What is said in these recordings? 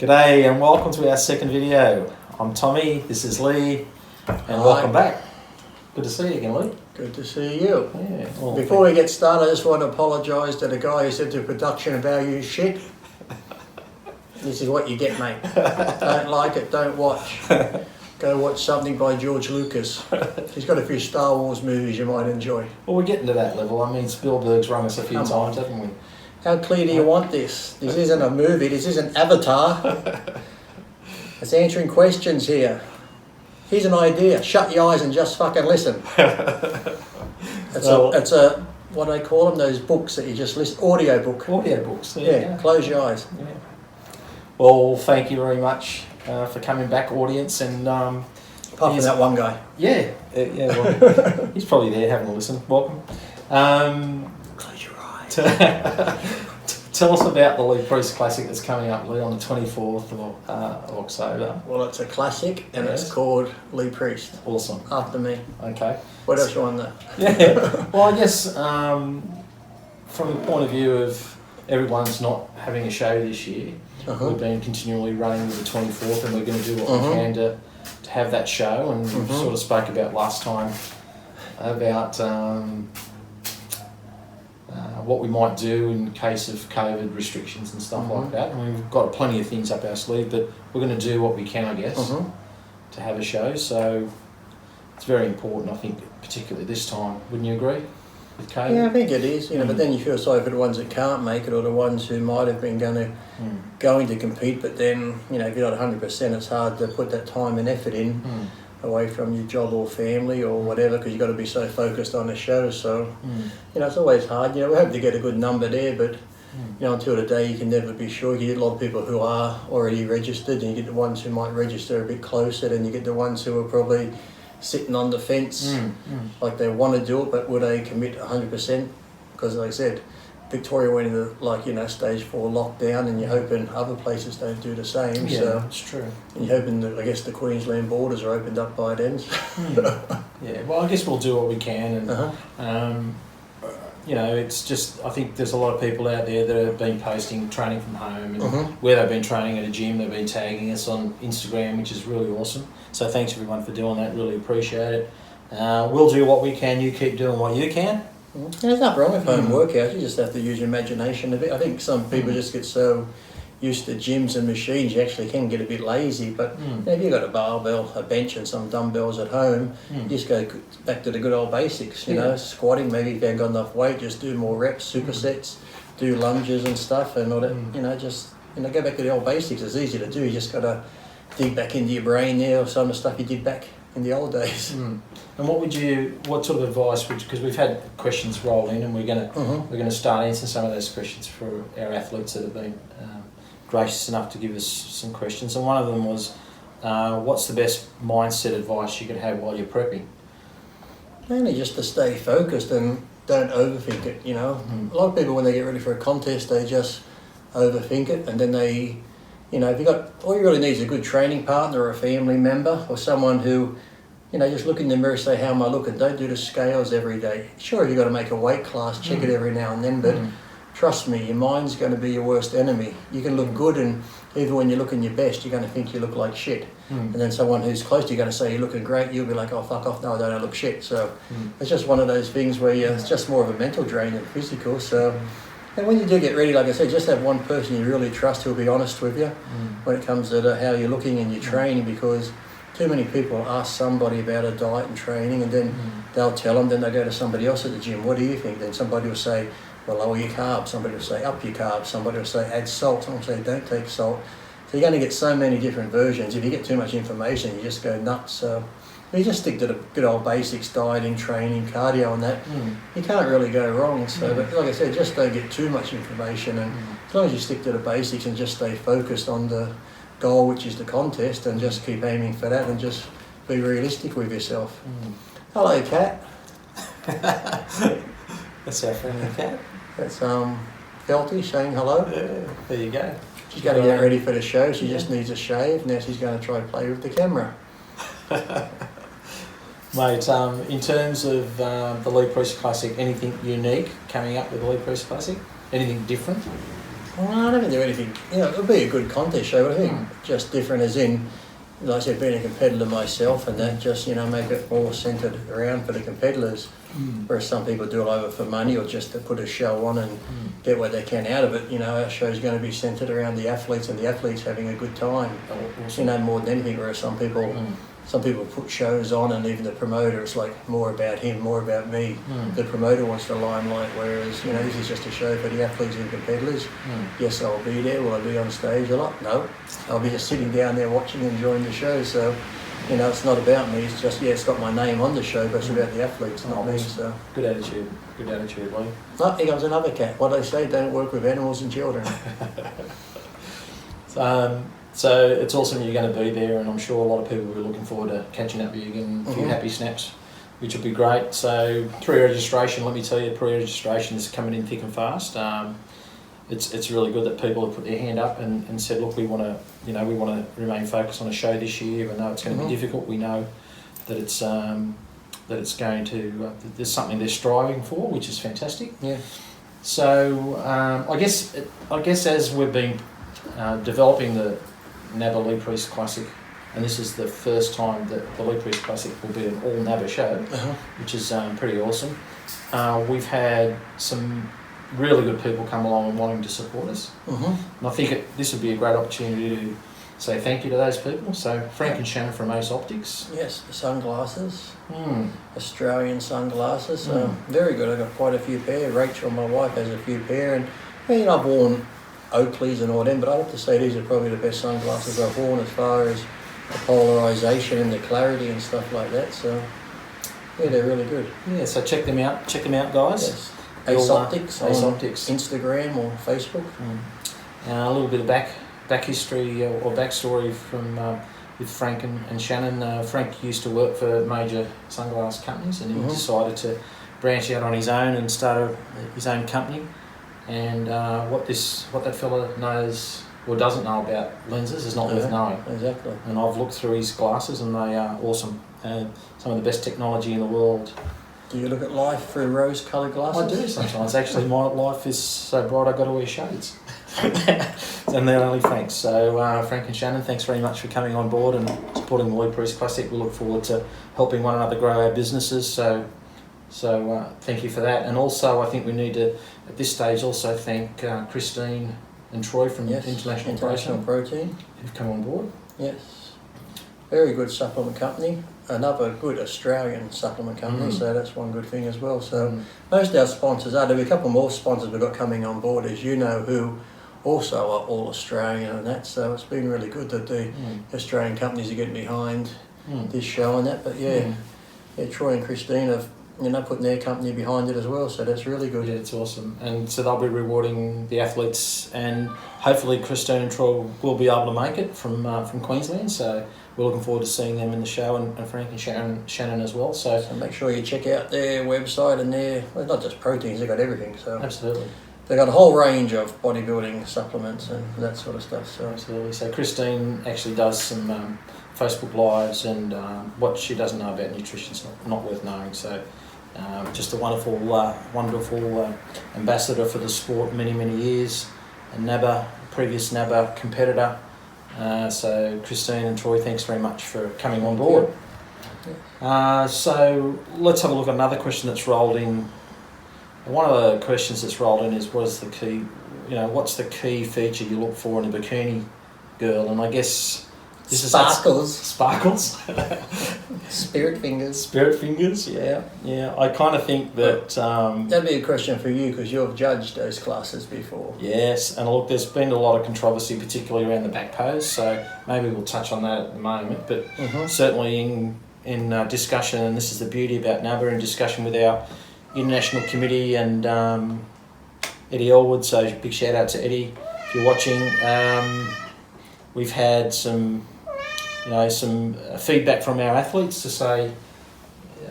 G'day and welcome to our second video. I'm Tommy, this is Lee, and Hi. welcome back. Good to see you again, Lee. Good to see you. Yeah. Well, Before we get started, I just want to apologise to the guy who said to production value shit. This is what you get, mate. Don't like it, don't watch. Go watch something by George Lucas. He's got a few Star Wars movies you might enjoy. well, we're getting to that level. I mean, Spielberg's rung us a few times, haven't we? How clear do you want this? This isn't a movie, this isn't Avatar. It's answering questions here. Here's an idea. Shut your eyes and just fucking listen. It's a what do they call them? Those books that you just listen. Audio book. Audio books. Yeah. Close your eyes. Yeah. Well, thank you very much for coming back, audience, and Apart from that one guy. yeah. Well, he's probably there having a listen. Welcome. Close your eyes. Tell us about the Lee Priest Classic that's coming up, Lee, on the 24th of October. Well, it's a classic, and Yes. it's called Lee Priest, Awesome. after me. Okay. What else you want there? Yeah. Well, I guess from the point of view of everyone's not having a show this year, we've been continually running with the 24th, and we're going to do what we can to have that show. And we sort of spoke about last time about what we might do in case of COVID restrictions and stuff like that. And we've got plenty of things up our sleeve, but we're going to do what we can, I guess, to have a show. So it's very important, I think, particularly this time. Wouldn't you agree with COVID? Yeah, I think it is. But then you feel sorry for the ones that can't make it, or the ones who might have been going to compete, but then if you're not 100%, it's hard to put that time and effort in. Away from your job or family or whatever, because you've got to be so focused on the show. So, it's always hard. We hope to get a good number there, but until today you can never be sure. You get a lot of people who are already registered, and you get the ones who might register a bit closer, and you get the ones who are probably sitting on the fence, like they want to do it, but would they commit 100%? Because, like I said, Victoria went into stage 4 lockdown, and you're hoping other places don't do the same. Yeah, so that's true. and you're hoping that, I guess, the Queensland borders are opened up by then. Yeah, well, I guess we'll do what we can, and it's just, I think there's a lot of people out there that have been posting training from home, and where they've been training at a gym, they've been tagging us on Instagram, which is really awesome. So thanks everyone for doing that, really appreciate it. We'll do what we can, you keep doing what you can. There's nothing wrong with home workouts, you just have to use your imagination a bit. I think some people just get so used to gyms and machines, you actually can get a bit lazy, but if you've got a barbell, a bench and some dumbbells at home, you just go back to the good old basics, squatting, maybe if you haven't got enough weight, just do more reps, supersets, do lunges and stuff, and all that, just go back to the old basics. It's easy to do, you just got to dig back into your brain there, or some of the stuff you did back in the old days. And what sort of advice would, because we've had questions roll in, and we're going to start answering some of those questions for our athletes that have been gracious enough to give us some questions. And one of them was, what's the best mindset advice you can have while you're prepping? Mainly just to stay focused and don't overthink it, A lot of people, when they get ready for a contest, they just overthink it, and then they, if you got, all you really need is a good training partner or a family member or someone who, just look in the mirror and say, how am I looking? Don't do the scales every day. Sure, if you've got to make a weight class, check it every now and then, but trust me, your mind's going to be your worst enemy. You can look good, and even when you're looking your best, you're going to think you look like shit. And then someone who's close to you going to say you're looking great, you'll be like, oh, fuck off, no, I don't look shit. So it's just one of those things where it's just more of a mental drain than physical. So, and when you do get ready, like I said, just have one person you really trust who'll be honest with you when it comes to how you're looking and your training, because too many people ask somebody about a diet and training, and then they'll tell them, then they go to somebody else at the gym, what do you think? Then somebody will say, well, lower your carbs. Somebody will say, up your carbs. Somebody will say, add salt. Someone will say, don't take salt. So you're going to get so many different versions. If you get too much information, you just go nuts. So you just stick to the good old basics, dieting, training, cardio and that. You can't really go wrong. So, but like I said, just don't get too much information. And as long as you stick to the basics and just stay focused on the goal, which is the contest, and just keep aiming for that, and just be realistic with yourself. Hello, Kat. That's our friendly cat. That's Felty saying hello. Yeah, there you go. She's going to get ready for the show. She just needs a shave. Now she's going to try to play with the camera. Mate, in terms of the Lee Priest Classic, anything unique coming up with the Lee Priest Classic? Anything different? Well, I never do anything. You know, it'll be a good contest show, but I think just different as in, like I said, being a competitor myself and that, just, you know, make it more centred around for the competitors. Whereas some people do it either for money or just to put a show on and get what they can out of it. You know, our show's going to be centred around the athletes and the athletes having a good time. You know, more than anything, whereas some people put shows on, and even the promoter, it's like more about him, more about me. The promoter wants the limelight, whereas, you know, this is just a show for the athletes and competitors. Yes, I'll be there. Will I be on stage a lot? No. I'll be just sitting down there watching and enjoying the show. So, you know, it's not about me. It's just, it's got my name on the show, but it's about the athletes, not me. So good attitude, Lee. Oh, here comes another cat. What they say, don't work with animals and children. So it's awesome you're going to be there, and I'm sure a lot of people will be looking forward to catching up with you again, a few happy snaps, which will be great. So pre-registration, let me tell you, pre-registration is coming in thick and fast. It's really good that people have put their hand up and said, look, we want to remain focused on a show this year, even though it's going to be difficult. We know that it's going to there's something they're striving for, which is fantastic. Yeah. So I guess as we've been developing the NABBA Lee Priest Classic, and this is the first time that the Lee Priest Classic will be an all NABBA show, which is pretty awesome. We've had some really good people come along and wanting to support us. And I think this would be a great opportunity to say thank you to those people. So Frank and Shannon from Ace Optics. Yes, the sunglasses. Australian sunglasses. Very good. I've got quite a few pair. Rachel, my wife, has a few pair, and I mean, I've worn Oakleys and all them, but I have to say these are probably the best sunglasses I've worn as far as the polarisation and the clarity and stuff like that. So yeah, they're really good. Yeah, so check them out, guys. Yes. Ace Optics on Optics. Instagram or Facebook. A little bit of back history or backstory from with Frank and Shannon. Frank used to work for major sunglass companies, and he decided to branch out on his own and start his own company. And what that fella knows or doesn't know about lenses is not worth knowing. Exactly. And I've looked through his glasses, and they are awesome. Some of the best technology in the world. Do you look at life through rose-coloured glasses? I do sometimes. Actually, my life is so bright I've got to wear shades. And they're only Frank's. So Frank and Shannon, thanks very much for coming on board and supporting the Lee Priest Classic. We look forward to helping one another grow our businesses. So thank you for that. And also, I think we need to, at this stage, also thank Christine and Troy from International Protein who've come on board. Yes. Very good supplement company. Another good Australian supplement company, so that's one good thing as well. So most of our sponsors there'll be a couple more sponsors we've got coming on board, as you know, who also are all Australian and that. So it's been really good that the Australian companies are getting behind this show and that. But Troy and Christine have putting their company behind it as well, so that's really good. Yeah, it's awesome. And so they'll be rewarding the athletes, and hopefully Christine and Troy will be able to make it from Queensland, so we're looking forward to seeing them in the show, and Frank and Shannon as well. So make sure you check out their website and well, not just proteins, they've got everything. So absolutely. They've got a whole range of bodybuilding supplements and that sort of stuff. So absolutely. So Christine actually does some Facebook Lives, and what she doesn't know about nutrition is not worth knowing. So just a wonderful ambassador for the sport, many years, a previous NABBA competitor. So Christine and Troy, thanks very much for coming on board. So let's have a look at another question that's rolled in. One of the questions that's rolled in is, what's the key feature you look for in a bikini girl? And I guess this sparkles. Sparkles. Spirit fingers. Yeah. I kind of think that that'd be a question for you, because you've judged those classes before. Yes, and look, there's been a lot of controversy, particularly around the back pose. So maybe we'll touch on that at the moment. But certainly in discussion, and this is the beauty about NABBA, in discussion with our international committee and Eddie Elwood. So big shout out to Eddie if you're watching. We've had some feedback from our athletes to say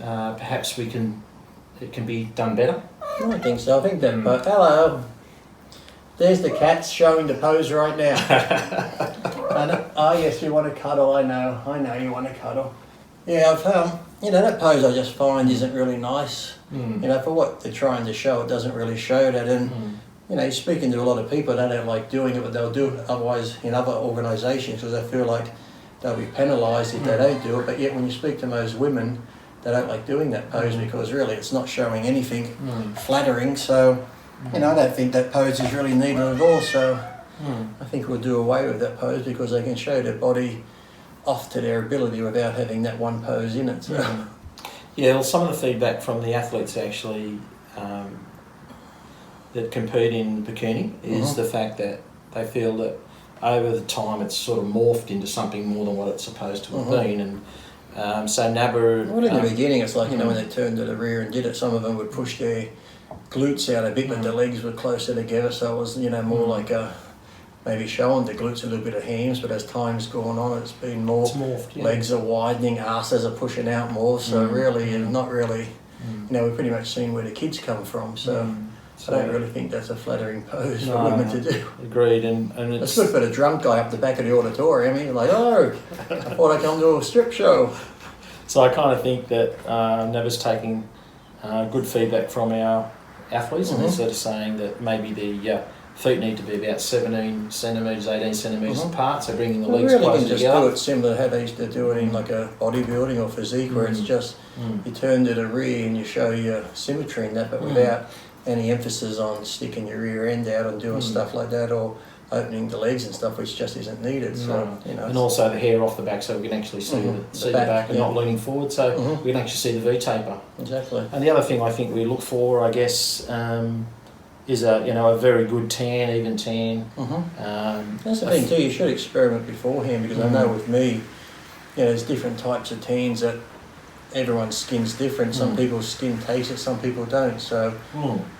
perhaps it can be done better. I don't think so. I think that. But hello, there's the cats showing the pose right now. Yes, you want to cuddle. I know you want to cuddle. Yeah, I've that pose I just find isn't really nice. For what they're trying to show, it doesn't really show that. And you know, you're speaking to a lot of people, they don't like doing it, but they'll do it otherwise in other organisations because they feel like they'll be penalised if they don't do it. But yet when you speak to most women, they don't like doing that pose because really it's not showing anything flattering. So, you know, I don't think that pose is really needed at all. So I think we'll do away with that pose because they can show their body off to their ability without having that one pose in it. So. Yeah, well, some of the feedback from the athletes actually that compete in bikini is the fact that they feel that over the time it's sort of morphed into something more than what it's supposed to have been. And so NABBA... Well, in the beginning it's like, you know, when they turned to the rear and did it, some of them would push their glutes out a bit, but the legs were closer together, so it was, you know, more like a... maybe showing the glutes, a little bit of hams, but as time's gone on, it's been more. It's morphed, yeah. Legs are widening, asses are pushing out more. So really, it's not really. You know, we've pretty much seen where the kids come from. So I don't really think that's a flattering pose for women to do. Agreed, and it's good for the drunk guy up the back of the auditorium. He's like, oh, I thought I'd come to a strip show. So I kind of think that NABBA's taking good feedback from our athletes, and they're sort of saying that maybe the feet need to be about 17 centimetres, 18 centimetres apart, so bringing the legs really closer can just together. do it similar to how they used to do it in like a bodybuilding or physique, where it's just you turn to the rear and you show your symmetry in that, but without any emphasis on sticking your rear end out and doing stuff like that, or opening the legs and stuff, which just isn't needed. So you know, and also the hair off the back, so we can actually see the back and not leaning forward, so we can actually see the V taper. Exactly. And the other thing I think we look for, I guess, is a very good tan, even tan. That's the thing too. You should experiment beforehand, because I know with me, you know, there's different types of tans that everyone's skin's different. Some people's skin takes it, some people don't. So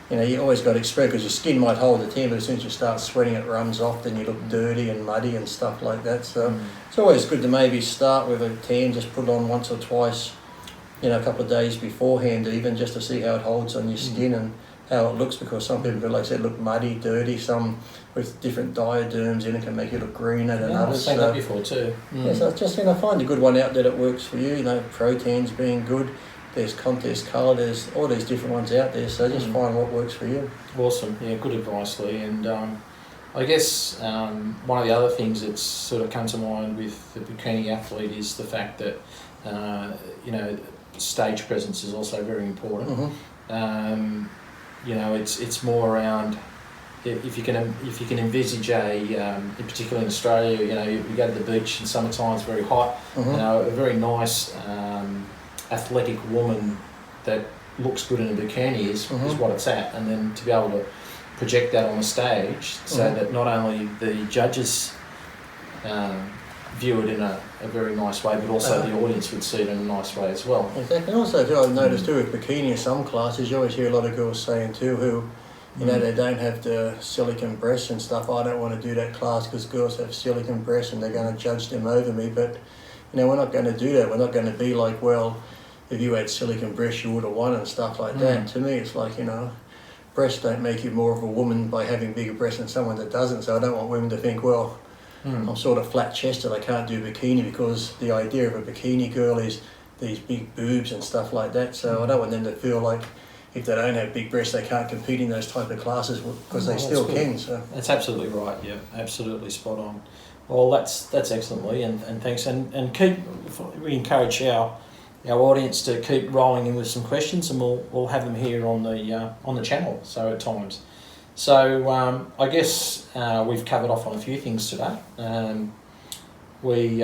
you know, you always got to experiment, because your skin might hold the tan, but as soon as you start sweating, it runs off. Then you look dirty and muddy and stuff like that. So it's always good to maybe start with a tan, just put it on once or twice, you know, a couple of days beforehand, even just to see how it holds on your skin and how it looks, because some people, like I said, look muddy, dirty. Some with different diaderms in it can make you look greener than others. I've seen that before too. Yeah, so just, you know, find a good one out that it works for you. You know, Protan's being good. There's Contest Colour. There's all these different ones out there. So just find what works for you. Awesome. Yeah, good advice, Lee. And I guess one of the other things that's sort of come to mind with the bikini athlete is the fact that you know, stage presence is also very important. You know, it's more around if you can envisage in particular in Australia, you know, you go to the beach in summertime, it's very hot. You know, a very nice athletic woman that looks good in a bikini is what it's at, and then to be able to project that on the stage so that not only the judges view it in a very nice way, but also the audience would see it in a nice way as well. Exactly. And also, too, I've noticed too, with bikini in some classes, you always hear a lot of girls saying too, who, you know, they don't have the silicone breasts and stuff. I don't want to do that class because girls have silicone breasts and they're going to judge them over me. But, you know, we're not going to do that. We're not going to be like, well, if you had silicone breasts, you would have won and stuff like that. To me, it's like, you know, breasts don't make you more of a woman by having bigger breasts than someone that doesn't. So I don't want women to think, well, I'm sort of flat-chested, I can't do bikini, because the idea of a bikini girl is these big boobs and stuff like that. So I don't want them to feel like if they don't have big breasts, they can't compete in those type of classes, because they still can. So that's absolutely right. Yeah, absolutely spot on. Well, that's excellent, Lee, and thanks. And we encourage our audience to keep rolling in with some questions, and we'll have them here on the channel. So at times. So I guess we've covered off on a few things today. We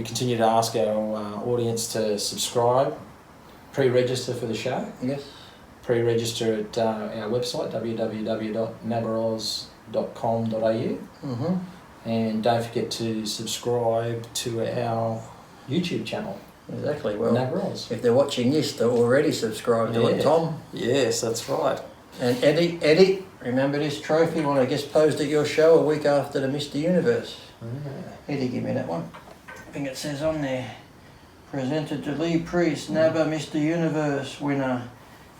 continue to ask our audience to subscribe, pre-register for the show. Yes. Pre-register at our website, www.nabbaozofficial.com.au. And don't forget to subscribe to our YouTube channel. Exactly. Well, NabbaOz. if they're watching this, they're already subscribed to it, Tom. Yes, that's right. And Eddie, remember this trophy when I guest posed at your show a week after the Mr. Universe? Eddie, give me that one. I think it says on there, presented to Lee Priest, NABBA Mr. Universe winner,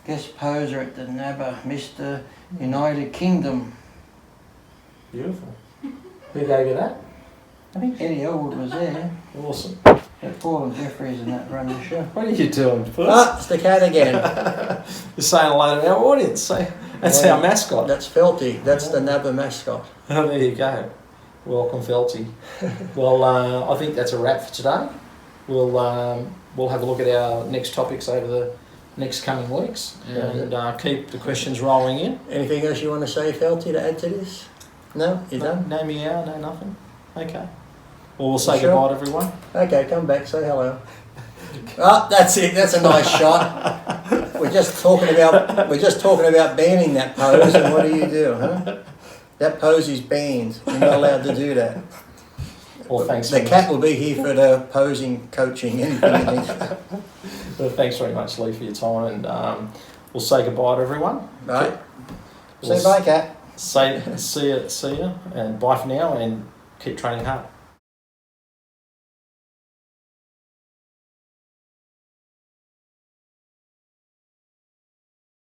guest poser at the NABBA Mr. United Kingdom. Beautiful. Who gave you that? I think Eddie Elwood was there. Awesome. Paul and Jeffries and that run the show. What are you doing, Puss? Ah, it's the cat again. You're saying hello to our audience. Say That's our mascot. That's Felty. That's the Nabba mascot. Oh, there you go. Welcome, Felty. Well, I think that's a wrap for today. We'll have a look at our next topics over the next coming weeks and keep the questions rolling in. Anything else you want to say, Felty, to add to this? No? You done? No meow, no nothing? Okay. Well, we'll say goodbye to everyone. Okay, come back, say hello. Ah, that's it. That's a nice shot. We're just talking about banning that pose, and what do, huh? That pose is banned. You're not allowed to do that. Well, thanks. The cat will be here for the posing coaching. Anything you need. Well, thanks very much, Lee, for your time, and we'll say goodbye to everyone. Right. Say bye, cat. See ya, and bye for now, and keep training hard.